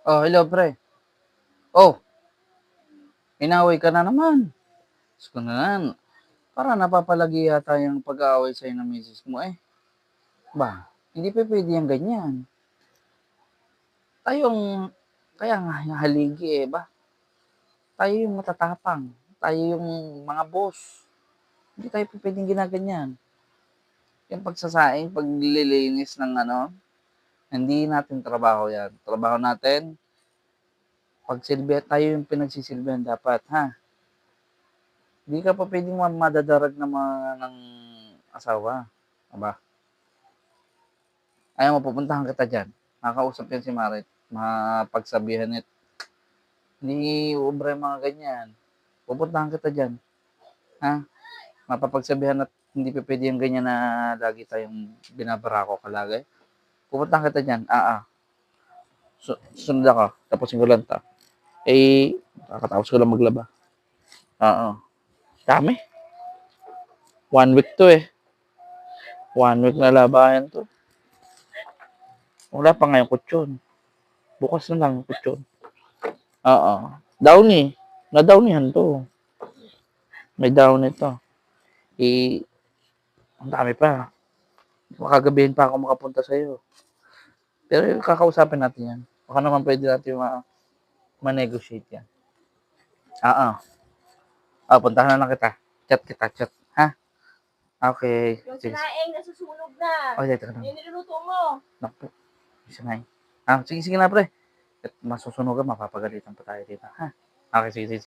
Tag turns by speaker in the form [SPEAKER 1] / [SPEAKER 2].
[SPEAKER 1] Oh, hello pre. Oh, inaway ka na naman. Diyos ko naman. Parang napapalagi yata yung pag-aaway sa'yo ng misis mo eh. Ba, hindi pa pwede yung ganyan. Tayong, kaya nga yung haligi eh ba? Tayo yung matatapang. Tayo yung mga boss. Hindi tayo pa pwedeng ginaganyan. Yung pagsasaing, paglilinis ng ano, hindi natin trabaho yan. Trabaho natin, pagsilbi, tayo yung pinagsisilbihan dapat, ha? Hindi ka pa pwedeng madadarag ng mga ng asawa. Aba, ayaw mo pupuntahan kita diyan. Nakakausap yan si Marit. Mapagsabihan it. Hindi ubra yung mga ganyan. Pupuntahan kita diyan. Ha? Mapapagsabihan at hindi pa pwede yung ganyan na lagi tayong binabarako ka lagi. Pupuntahan kita diyan. Susunod ako. Tapusin ko lang ta. Eh, kakatapos ko lang maglaba. Oo. Dami. 1 week to eh. 1 week na labayan to. Wala pa nga yung kutsyon. Bukas na lang yung kutsyon. Oo. Downy. Na-downyhan to. May down ito. Eh, ang dami pa. Makagabihin pa ako makapunta sa'yo. Pero kakausapin natin yan. Baka naman pwede natin ma-negotiate yan. Oo. Puntahan na lang kita. Chat kita, chat. Ha? Okay.
[SPEAKER 2] Yung
[SPEAKER 1] Sige.
[SPEAKER 2] sinaing nasusunog na.
[SPEAKER 1] Oh, dito ka na.
[SPEAKER 2] Yung niluluto mo.
[SPEAKER 1] Naku. Sinaing. Sige na pre. At masusunugan, mapapagalitan pa tayo dito. Ha? Okay, sige, sige.